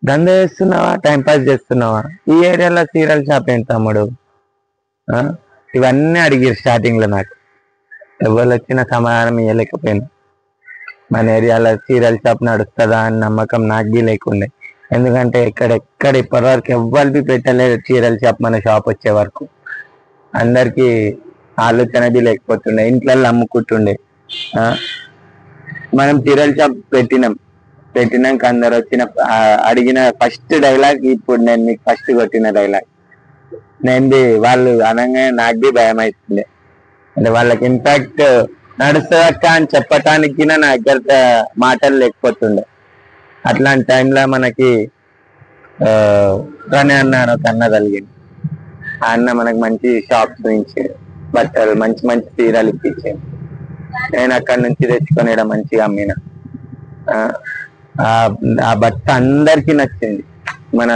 దందా చేస్తున్నావా, time pass చేస్తున్నావా, ఈ ఏరియాలో సీరియల్ షాప్ ఏంటి తమ్ముడు? ఆ? ఇవన్నీ అడిగారు స్టార్టింగ్ లో. నాకు ఎవరు వచ్చిన సమాధానం ఇవ్వలేకపోయినా. మన ఏరియాలో సీరియల్ షాప్ నడుస్తుందా అని నమ్మకం నాకు లేకుండే. ఎందుకంటే ఎక్కడెక్కడ ఇప్పటివరకు ఎవ్వరికి పెట్టలేదు సీరియల్ షాప్. మన షాప్ వచ్చే వరకు అందరికి ఆలోచనది లేకపోతుండే, ఇంట్లో అమ్ముకుంటుండే. మనం సీరియల్ షాప్ పెట్టినాక అందరు వచ్చిన అడిగిన ఫస్ట్ డైలాగ్ ఇప్పుడు నేను మీకు ఫస్ట్ కొట్టిన డైలాగ్. నేను వాళ్ళు అనగానే నాకు భయం అవుతుండే. అంటే వాళ్ళకి ఇంపాక్ట్ నడుస్తుందక్క అని చెప్పటానికి నా దగ్గర మాటలు లేకపోతుండే. అట్లాంటి టైంలో మనకి ప్రణయ్ అన్న ఒక అన్న కలిగింది. ఆ అన్న మనకు మంచి షాప్స్ నుంచి బట్టలు మంచి మంచి చీరలు ఇప్పించాను. నేను అక్కడి నుంచి తెచ్చుకొని మంచిగా అమ్మిన. ఆ బట్ట అందరికి నచ్చింది. మన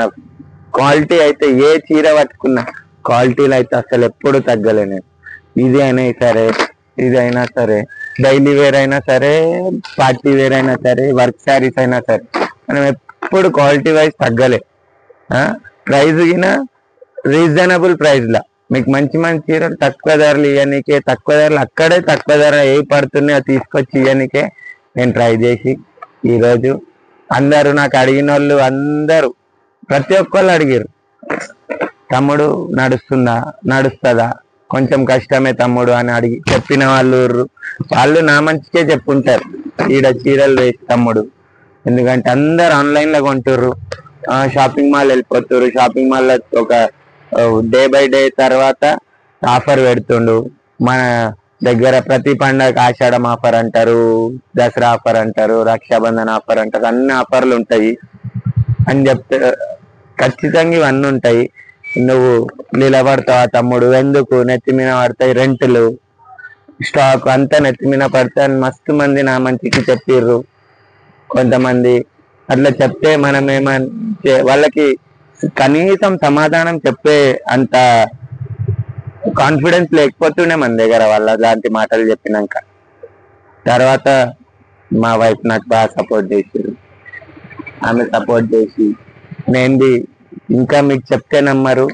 క్వాలిటీ అయితే ఏ చీర పట్టుకున్నా క్వాలిటీలో అయితే అసలు ఎప్పుడు తగ్గలేను. ఇది అయినా సరే, ఇది అయినా సరే, డైలీ వేర్ అయినా సరే, పార్టీ వేర్ అయినా సరే, వర్క్ శారీస్ అయినా సరే, మనం ఎప్పుడు క్వాలిటీ వైజ్ తగ్గలే. ప్రైజ్ గిన రీజనబుల్ ప్రైజ్ లా మీకు మంచి మంచి చీరలు తక్కువ ధరలు ఇవ్వనికే, తక్కువ ధరలు అక్కడే తక్కువ ధర ఏ పడుతున్నాయో తీసుకొచ్చి ఇవ్వనికే నేను ట్రై చేసి ఈరోజు అందరూ నాకు అడిగిన వాళ్ళు అందరూ ప్రతి ఒక్కళ్ళు అడిగారు, తమ్ముడు నడుస్తుందా, కొంచెం కష్టమే తమ్ముడు అని అడిగి చెప్పిన వాళ్ళు నా మంచికే చెప్పుంటారు. ఈడ చీరలు వేసి తమ్ముడు, ఎందుకంటే అందరు ఆన్లైన్ లో కొంటుర్రు, షాపింగ్ మాల్ వెళ్ళిపోతుర్రు. షాపింగ్ మాల్ ఒక డే బై డే తర్వాత ఆఫర్ పెడుతుండు. మన దగ్గర ప్రతి పండగ ఆషాఢం ఆఫర్ అంటారు, దసరా ఆఫర్ అంటారు, రక్షాబంధన్ ఆఫర్ అంటారు, అన్ని ఆఫర్లు ఉంటాయి అని చెప్తే ఖచ్చితంగా ఇవన్నీ ఉంటాయి. నువ్వు నిలబడతావా తమ్ముడు, ఎందుకు నెత్తి మీద పడతాయి రెంట్లు, స్టాక్ అంతా నెత్తి మీద పడతాయి అని మస్తు మంది నా మంచికి చెప్పిర్రు. కొంతమంది అట్లా చెప్తే మనం ఏమంటే వాళ్ళకి కనీసం సమాధానం చెప్పే అంత కాన్ఫిడెన్స్ లేకపోతుండే మన దగ్గర. వాళ్ళ లాంటి మాటలు చెప్పినాక తర్వాత మా వైఫ్ నాకు బాగా సపోర్ట్ చేసారు. ఆమె సపోర్ట్ చేసి నేను ఇంకా మీకు చెప్తే నమ్మరు,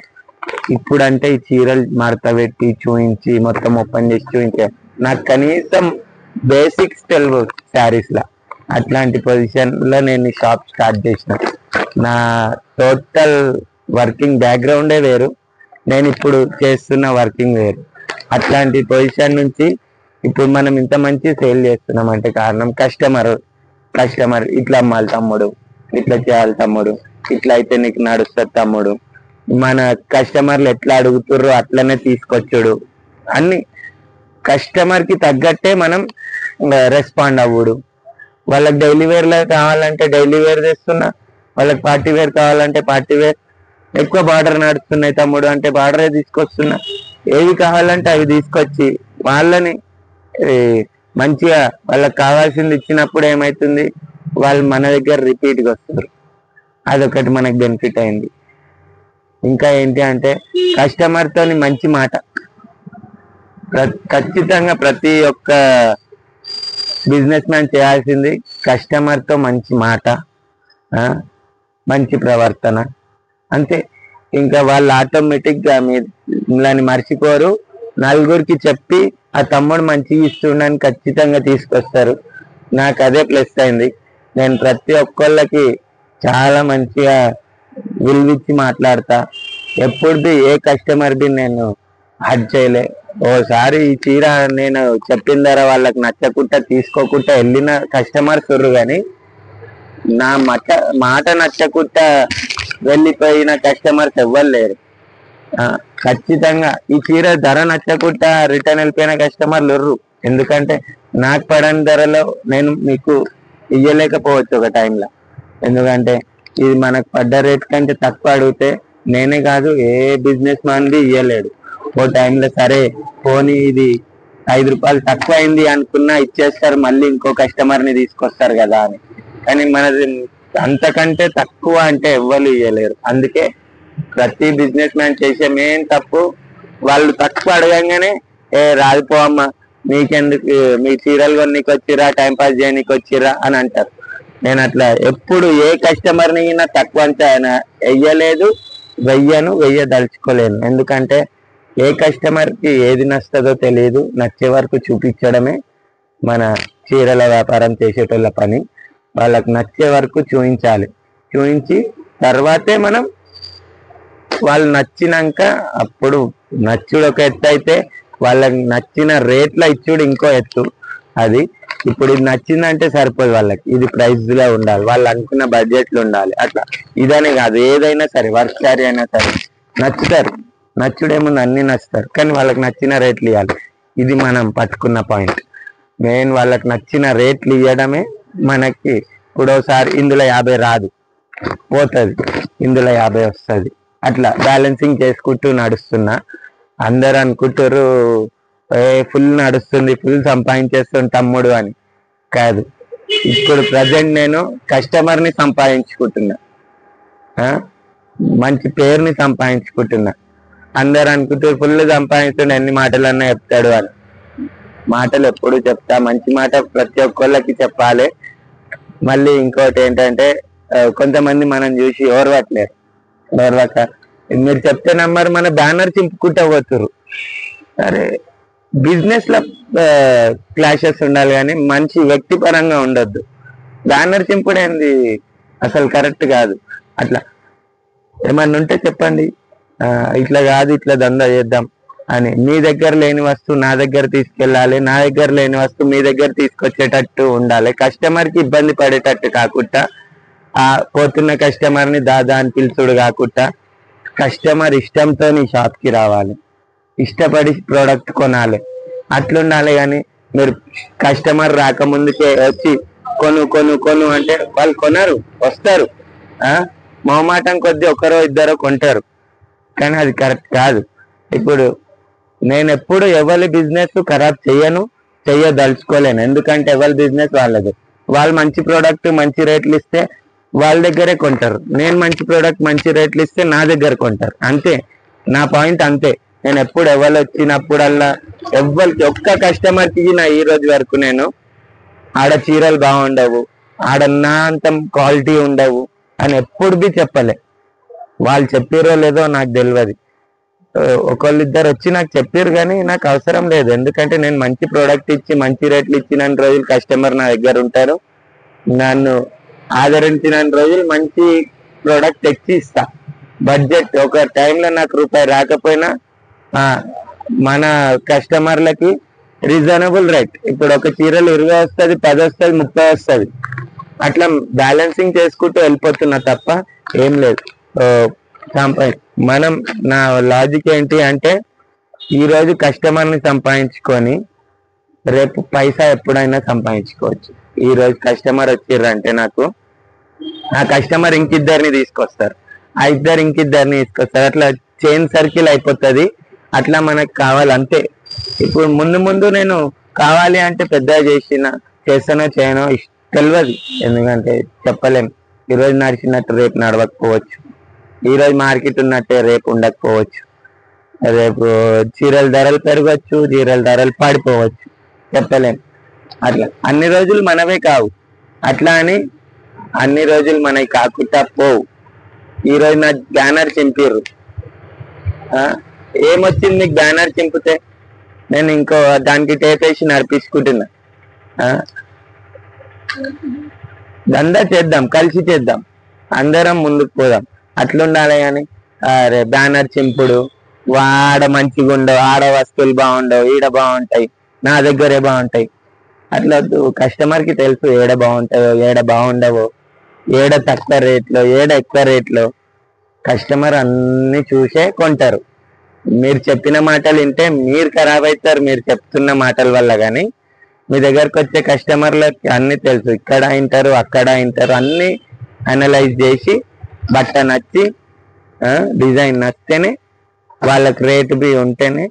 ఇప్పుడంటే ఈ చీరలు మడత పెట్టి చూయించి మొత్తం ఓపెన్ చేసి చూయించే నాకు కనీసం బేసిక్స్ తెలుగు శారీస్ లా. అట్లాంటి పొజిషన్ లో నేను ఈ షాప్ స్టార్ట్ చేసిన. నా టోటల్ వర్కింగ్ బ్యాక్గ్రౌండే వేరు, నేను ఇప్పుడు చేస్తున్న వర్కింగ్ వేరు. అట్లాంటి పొజిషన్ నుంచి ఇప్పుడు మనం ఇంత మంచి సేల్ చేస్తున్నాం అంటే కారణం కస్టమర్ ఇట్లా అమ్మాలి తమ్ముడు, ఇట్లా చేయాలి తమ్ముడు, ఇట్లా అయితే నీకు నడుస్తుంది తమ్ముడు, మన కస్టమర్లు ఎట్లా అడుగుతుర్రో అట్లనే తీసుకొచ్చుడు, అన్ని కస్టమర్ కి తగ్గట్టే మనం రెస్పాండ్ అవ్వడు. వాళ్ళకి డైలీ వేర్ లో కావాలంటే డైలీ వేర్ తెస్తున్నా, వాళ్ళకి పార్టీ వేర్ కావాలంటే పార్టీ వేర్. ఎక్కువ బార్డర్ నడుస్తున్నాయి తమ్ముడు అంటే బార్డరే తీసుకొస్తున్నా. ఏవి కావాలంటే అవి తీసుకొచ్చి వాళ్ళని మంచిగా వాళ్ళకి కావాల్సింది ఇచ్చినప్పుడు ఏమవుతుంది, వాళ్ళు మన దగ్గర రిపీట్గా వస్తారు. అదొకటి మనకు బెనిఫిట్ అయింది. ఇంకా ఏంటి అంటే కస్టమర్ తోని మంచి మాట. ఖచ్చితంగా ప్రతి ఒక్క బిజినెస్ మ్యాన్ చేయాల్సింది కస్టమర్ తో మంచి మాట, మంచి ప్రవర్తన, అంతే. ఇంకా వాళ్ళు ఆటోమేటిక్ గా మిమ్మల్ని మర్చిపోరు. నలుగురికి చెప్పి ఆ తమ్ముడు మంచిగా ఇస్తుండని ఖచ్చితంగా తీసుకొస్తారు. నాకు అదే ప్లస్ అయింది. నేను ప్రతి ఒక్కళ్ళకి చాలా మంచిగా విలువిచ్చి మాట్లాడతా. ఎప్పుడు ఏ కస్టమర్ది నేను హర్ట్ చేయలే. ఓసారి ఈ చీర నేను చెప్పిన ధర వాళ్ళకి నచ్చకుండా తీసుకోకుండా వెళ్ళిన కస్టమర్స్ ఉర్రు, కానీ నా మాట నచ్చకుండా వెళ్ళిపోయిన కస్టమర్స్ ఎవ్వరు లేరు. ఖచ్చితంగా ఈ చీర ధర నచ్చకుండా రిటర్న్ వెళ్ళిపోయిన కస్టమర్లు ఉర్రు. ఎందుకంటే నాకు పడని ధరలో నేను మీకు ఇయ్యలేకపోవచ్చు ఒక టైంలో. ఎందుకంటే ఇది మనకు పడ్డ రేట్ కంటే తక్కువ అడిగితే నేనే కాదు ఏ బిజినెస్ మ్యాన్ది ఇయ్యలేడు. ఓ టైంలో సరే పోనీ ఇది 5 రూపాయలు తక్కువ అయింది అనుకున్నా ఇచ్చేస్తారు, మళ్ళీ ఇంకో కస్టమర్ని తీసుకొస్తారు కదా అని. కానీ మనది అంతకంటే తక్కువ అంటే ఎవ్వరు ఇయ్యలేరు. అందుకే ప్రతి బిజినెస్ మ్యాన్ చేసే మెయిన్ తప్పు, వాళ్ళు తక్కువ అడగంగానే రాదుపోవమ్మా మీకెందుకు, మీ చీరలు కొన్నికి వచ్చిరా, టైం పాస్ చేయనీకి వచ్చిరా అని అంటారు. నేను అట్లా ఎప్పుడు ఏ కస్టమర్ని తక్కువ అంచనా వెయ్యలేదు, వెయ్యదలుచుకోలేను. ఎందుకంటే ఏ కస్టమర్కి ఏది నచ్చదో తెలియదు, నచ్చే వరకు చూపించడమే మన చీరల వ్యాపారం చేసేటోళ్ళ పని. వాళ్ళకి నచ్చే వరకు చూపించాలి, చూపించి తర్వాతే మనం వాళ్ళు నచ్చినాక అప్పుడు నచ్చుడు ఒక ఎత్తు అయితే వాళ్ళకి నచ్చిన రేట్లో ఇచ్చుడు ఇంకో ఎత్తు. అది ఇప్పుడు ఇది నచ్చిందంటే సరిపోదు, వాళ్ళకి ఇది ప్రైస్లో ఉండాలి, వాళ్ళు అనుకున్న బడ్జెట్లు ఉండాలి. అట్లా ఇదనే కాదు, ఏదైనా సరే వర్క్ శారీ అయినా సరే నచ్చుతారు, నచ్చుడేముంది అన్ని నచ్చుతారు, కానీ వాళ్ళకి నచ్చిన రేట్లు ఇవ్వాలి. ఇది మనం పట్టుకున్న పాయింట్ మెయిన్. వాళ్ళకి నచ్చిన రేట్లు ఇవ్వడమే మనకి. ఇప్పుడోసారి ఇందులో 50 రాదు, పోతుంది, ఇందులో 50 వస్తుంది. అట్లా బ్యాలెన్సింగ్ చేసుకుంటూ నడుస్తున్నా. అందరు అనుకుంటారు ఫుల్ నడుస్తుంది, ఫుల్ సంపాదించేస్తుంది తమ్ముడు అని. కాదు, ఇప్పుడు ప్రజెంట్ నేను కస్టమర్ని సంపాదించుకుంటున్నా, మంచి పేరుని సంపాదించుకుంటున్నా. అందరు అనుకుంటారు ఫుల్ సంపాదిస్తుండే, ఎన్ని మాటలన్నా చెప్తాడు అని. మాటలు ఎప్పుడు చెప్తా, మంచి మాట ప్రతి ఒక్కళ్ళకి చెప్పాలి. మళ్ళీ ఇంకోటి ఏంటంటే కొంతమంది మనం చూసి ఓర్వట్లేరు. మీరు చెప్తే నమ్మరు, మన బ్యానర్ చింపుకుంటూ పోతురు. సరే, బిజినెస్ లో క్లాషెస్ ఉండాలి కానీ మంచి వ్యక్తిపరంగా ఉండొద్దు. బ్యానర్ చింపుడేంది అసలు కరెక్ట్ కాదు. అట్లా ఏమన్నా ఉంటే చెప్పండి, ఇట్లా కాదు, ఇట్లా దందా చేద్దాం అని. మీ దగ్గర లేని వస్తువు నా దగ్గర తీసుకెళ్ళాలి, నా దగ్గర లేని వస్తువు మీ దగ్గర తీసుకొచ్చేటట్టు ఉండాలి. కస్టమర్కి ఇబ్బంది పడేటట్టు కాకుండా, ఆ పోతున్న కస్టమర్ని దాదా అని పిలుచుడు కాకుండా, కస్టమర్ ఇష్టంతో నీ షాప్కి రావాలి, ఇష్టపడి ప్రోడక్ట్ కొనాలి, అట్లుండాలి. కానీ మీరు కస్టమర్ రాకముందుకే వచ్చి కొను కొను కొను అంటే వాళ్ళు కొనరు, వస్తారు. మొహమాటం కొద్ది ఒకరో ఇద్దరో కొంటారు, కానీ అది కరెక్ట్ కాదు. ఇప్పుడు నేను ఎప్పుడు ఎవరి బిజినెస్ ఖరాబ్ చెయ్యదలుచుకోలేను. ఎందుకంటే ఎవరి బిజినెస్ వాళ్ళది. వాళ్ళు మంచి ప్రోడక్ట్ మంచి రేట్లు ఇస్తే వాళ్ళ దగ్గరే కొంటారు, నేను మంచి ప్రోడక్ట్ మంచి రేట్లు ఇస్తే నా దగ్గర కొంటారు. అంతే, నా పాయింట్ అంతే. నేను ఎప్పుడు ఎవరు వచ్చినప్పుడల్లా ఎవరికి ఒక్క కస్టమర్కి నా ఈ రోజు వరకు నేను ఆడ చీరలు బాగుండవు, ఆడ నా అంత క్వాలిటీ ఉండవు అని ఎప్పుడు బి చెప్పలే. వాళ్ళు చెప్పారో లేదో నాకు తెలియదు, ఒకళ్ళిద్దరు వచ్చి నాకు చెప్పారు, కానీ నాకు అవసరం లేదు. ఎందుకంటే నేను మంచి ప్రోడక్ట్ ఇచ్చి మంచి రేట్లు ఇచ్చిన రోజులు కస్టమర్ నా దగ్గర ఉంటారు, నన్ను ఆదరించిన రోజులు మంచి ప్రోడక్ట్ తెచ్చి ఇస్తా. బడ్జెట్ ఒక టైంలో నాకు రూపాయి రాకపోయినా మన కస్టమర్లకి రీజనబుల్ రేట్. ఇప్పుడు ఒక చీరలు 20 వస్తుంది, 10 వస్తుంది, 30 వస్తుంది. అట్లా బ్యాలెన్సింగ్ చేసుకుంటూ వెళ్ళిపోతున్నా తప్ప ఏం లేదు. మనం నా లాజిక్ ఏంటి అంటే, ఈరోజు కస్టమర్ని సంపాదించుకొని రేపు పైసా ఎప్పుడైనా సంపాదించుకోవచ్చు. ఈరోజు కస్టమర్ వచ్చిర్రంటే నాకు, ఆ కస్టమర్ ఇంకిద్దరిని తీసుకొస్తారు, ఆ ఇద్దరు ఇంకిద్దరిని తీసుకొస్తారు. అట్లా చైన్ సర్కిల్ అయిపోతుంది. అట్లా మనకు కావాలి అంతే. ఇప్పుడు ముందు నేను కావాలి అంటే పెద్దగా చేస్తానో చేయనో తెలియదు, ఎందుకంటే చెప్పలేం. ఈరోజు నడిచినట్టు రేపు నడవకపోవచ్చు, ఈరోజు మార్కెట్ ఉన్నట్టే రేపు ఉండకపోవచ్చు, రేపు చీరల ధరలు పెరగచ్చు, చీరల ధరలు పడిపోవచ్చు, చెప్పలేం. అట్లా అన్ని రోజులు మనవే కావు. అట్లా అని అన్ని రోజులు మనకి కాకుండా పోవు. ఈరోజు నా బ్యానర్ చింపిర్రు, ఏమొచ్చింది నీకు బ్యానర్ చింపితే? నేను ఇంకో దానికి టేప్ వేసి నడిపించుకుంటున్నా. దందా చేద్దాం, కలిసి చేద్దాం, అందరం ముందుకు పోదాం. అట్లుండాలి. కానీ అరే బ్యానర్ చింపుడు, ఆడ మంచిగా ఉండవు, ఆడ వస్తువులు బాగుండవు, ఈడ బాగుంటాయి, నా దగ్గరే బాగుంటాయి. అట్లా కస్టమర్కి తెలుసు ఏడ బాగుంటాయో ఏడ బాగుండవో, ఏడ తక్కువ రేట్లో ఏడ ఎక్కువ రేట్లో. కస్టమర్ అన్ని చూసే కొంటారు. మీరు చెప్పిన మాటలు వింటే మీరు ఖరాబ్ అవుతారు మీరు చెప్తున్న మాటల వల్ల. కానీ మీ దగ్గరకు వచ్చే కస్టమర్లకి అన్ని తెలుసు, ఇక్కడ వింటారు అక్కడ వింటారు, అన్ని అనలైజ్ చేసి బట్ట నచ్చి డిజైన్ నచ్చితేనే, వాళ్ళకి రేట్ బి ఉంటేనే,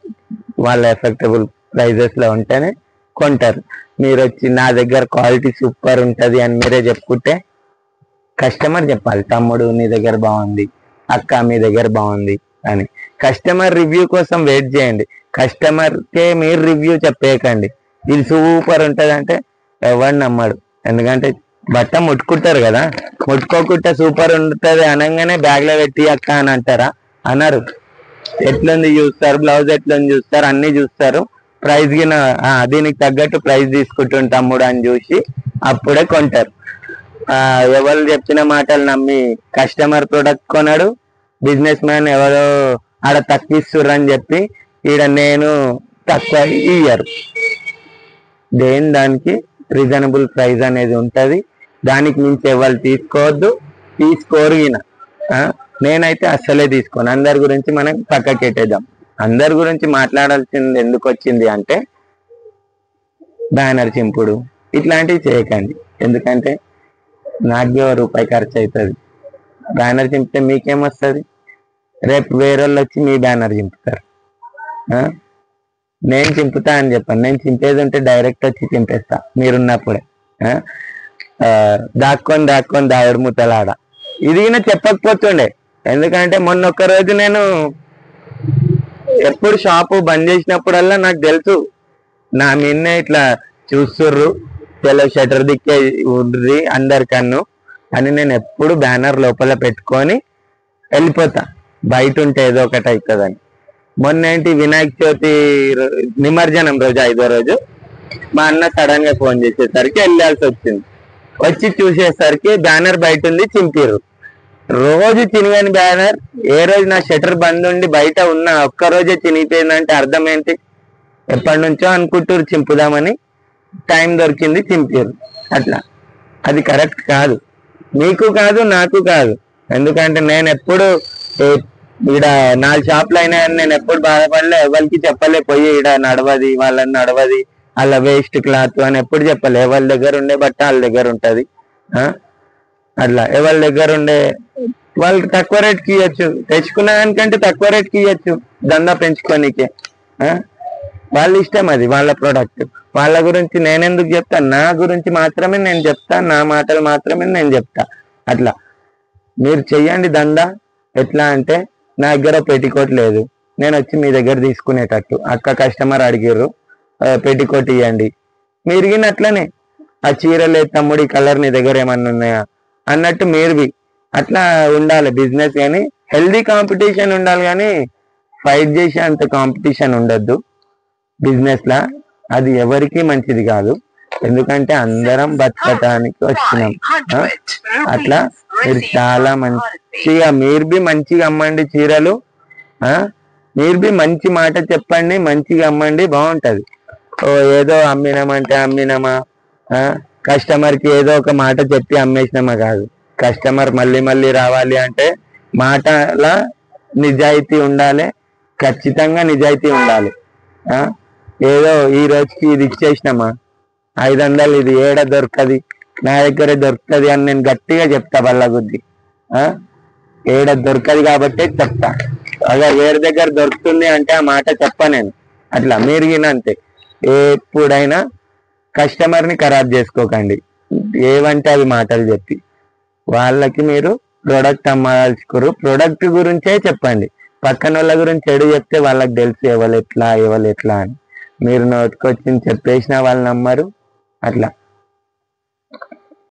వాళ్ళ ఎఫెక్టబుల్ ప్రైజెస్లో ఉంటేనే కొంటారు. మీరు వచ్చి నా దగ్గర క్వాలిటీ సూపర్ ఉంటుంది అని మీరే చెప్పుకుంటే కస్టమర్ చెప్పాలి, తమ్ముడు నీ దగ్గర బాగుంది, అక్క మీ దగ్గర బాగుంది అని. కస్టమర్ రివ్యూ కోసం వెయిట్ చేయండి, కస్టమర్కే మీరు రివ్యూ చెప్పేయకండి. ఇది సూపర్ ఉంటుంది అంటే ఎవరు నమ్మడు. ఎందుకంటే బట్ట ముట్టుకుంటారు కదా, ముట్టుకోకుంటే సూపర్ ఉంటుంది అనగానే బ్యాగ్ లో పెట్టి అక్క అని అంటారా? అన్నారు. ఎట్లుంది చూస్తారు, బ్లౌజ్ ఎట్లుంది చూస్తారు, అన్ని చూస్తారు. ప్రైజ్ గిన దీనికి తగ్గట్టు ప్రైజ్ తీసుకుంటుంటాం తమ్ముడు అని చూసి అప్పుడే కొంటారు. ఎవరు చెప్పిన మాటలు నమ్మి కస్టమర్ ప్రొడక్ట్ కొనడు. బిజినెస్ మ్యాన్ ఎవరో ఆడ తక్కువ అని చెప్పి ఈడ నేను తక్కువ ఇయ్యరు. దేని దానికి రీజనబుల్ ప్రైస్ అనేది ఉంటది. దానికి మించి ఎవరు తీసుకోవద్దు, తీసుకోరు ఈయన. నేనైతే అస్సలే తీసుకోను. అందరి గురించి మనం పక్కకెట్టేద్దాం. అందరి గురించి మాట్లాడాల్సింది ఎందుకు వచ్చింది అంటే బ్యానర్ చింపుడు ఇట్లాంటివి చేయకండి. ఎందుకంటే నాకు రూపాయి ఖర్చు అవుతుంది. బ్యానర్ చింపితే మీకేమొస్తుంది? రేపు వేరే వాళ్ళు వచ్చి మీ బ్యానర్ చింపుతారు. నేను చింపుతా అని చెప్పాను. నేను చింపేది ఉంటే డైరెక్ట్ వచ్చి చింపేస్తా మీరున్నప్పుడే. దాక్కొని దాగుడు ముతలాడ ఇది చెప్పకపోతుండే. ఎందుకంటే మొన్న ఒక్క రోజు నేను ఎప్పుడు షాపు బంద్ చేసినప్పుడల్లా నాకు తెలుసు నా మీన్నే ఇట్లా చూస్తుర్రు, తెల్ల షటర్ దిక్కే ఉండ్రి అందరి కన్ను అని నేను ఎప్పుడు బ్యానర్ లోపల పెట్టుకొని వెళ్ళిపోతా. బయట ఉంటే ఏదో ఒకటి అవుతుందని. మొన్న ఏంటి వినాయక చవితి నిమజ్జనం రోజు 5వ రోజు మా అన్న సడన్ గా ఫోన్ చేసేసరికి వెళ్ళాల్సి వచ్చింది. వచ్చి చూసేసరికి బ్యానర్ బయట ఉంది, చింపిర్రు. రోజు చినిగని బ్యానర్ ఏ రోజు నా షటర్ బంద్ ఉండి బయట ఉన్న ఒక్క రోజే చినిగిపోయిందంటే అర్థం ఏంటి? ఎప్పటి నుంచో అనుకుంటారు చింపుదామని, టైం దొరికింది చింపారు. అట్లా అది కరెక్ట్ కాదు. మీకు కాదు, నాకు కాదు. ఎందుకంటే నేను ఎప్పుడు ఈడ 4 షాపులు అయినా నేను ఎప్పుడు బాధపడలే, ఎవరికి చెప్పలే పోయి ఈడ నడవది వాళ్ళని నడవది అలా వేస్ట్ క్లాత్ అని ఎప్పుడు చెప్పలే. ఎవరి దగ్గర ఉండే బట్ట వాళ్ళ దగ్గర ఉంటది. అట్లా ఎవరి దగ్గర ఉండే వాళ్ళకి తక్కువ రేట్కి ఇవ్వచ్చు, తెచ్చుకున్న దానికంటే తక్కువ రేట్కి ఇవ్వచ్చు దందా పెంచుకోనికే. వాళ్ళ ఇష్టం, అది వాళ్ళ ప్రోడక్ట్. వాళ్ళ గురించి నేనెందుకు చెప్తా? నా గురించి మాత్రమే నేను చెప్తా, నా మాటలు మాత్రమే నేను చెప్తా. అట్లా మీరు చెయ్యండి దందా. ఎట్లా అంటే నా దగ్గర పెట్టికోట్ లేదు, నేను వచ్చి మీ దగ్గర తీసుకునేటట్టు. అక్క కస్టమర్ అడిగిర్రు పెట్టికోట్ ఇవ్వండి, మీరు అట్లనే ఆ చీర లేదు తమ్ముడు ఈ కలర్ నీ దగ్గర ఏమన్నా ఉన్నాయా అన్నట్టు మీరువి అట్లా ఉండాలి బిజినెస్. కానీ హెల్దీ కాంపిటీషన్ ఉండాలి, కానీ ఫైట్ చేసే అంత కాంపిటీషన్ ఉండద్దు బిజినెస్ లా. అది ఎవరికి మంచిది కాదు. ఎందుకంటే అందరం బతకటానికి వచ్చినాం. అట్లా మీరు చాలా మంచిగా మీరు మంచిగా అమ్మండి చీరలు. మీరు మంచి మాట చెప్పండి, మంచిగా అమ్మండి, బాగుంటది. ఏదో అమ్మినామంటే అమ్మినామా, కస్టమర్ కి ఏదో ఒక మాట చెప్పి అమ్మేసినామా కాదు. కస్టమర్ మళ్ళీ మళ్ళీ రావాలి అంటే మాటల నిజాయితీ ఉండాలి, ఖచ్చితంగా నిజాయితీ ఉండాలి. ఏదో ఈ రోజుకి ఇది ఇచ్చేసినామా 500 ఇది ఏడ దొరకది, నా దగ్గరే దొరుకుతుంది అని నేను గట్టిగా చెప్తా. బల్ల గుద్ది ఏడ దొరకదు కాబట్టే చెప్తా. అదే వేరే దగ్గర దొరుకుతుంది అంటే ఆ మాట చెప్ప నేను. అట్లా మీరు అంతే. ఎప్పుడైనా కస్టమర్ని ఖరాబ్ చేసుకోకండి, ఏవంటే అవి మాటలు చెప్పి. వాళ్ళకి మీరు ప్రొడక్ట్ అమ్మాల్చుకోరు, ప్రొడక్ట్ గురించే చెప్పండి. పక్కన వాళ్ళ గురించి చెడు చెప్తే వాళ్ళకి తెలుసు ఎవరు ఎట్లా అని. మీరు నోటుకొచ్చింది చెప్పేసిన వాళ్ళు నమ్మరు. అట్లా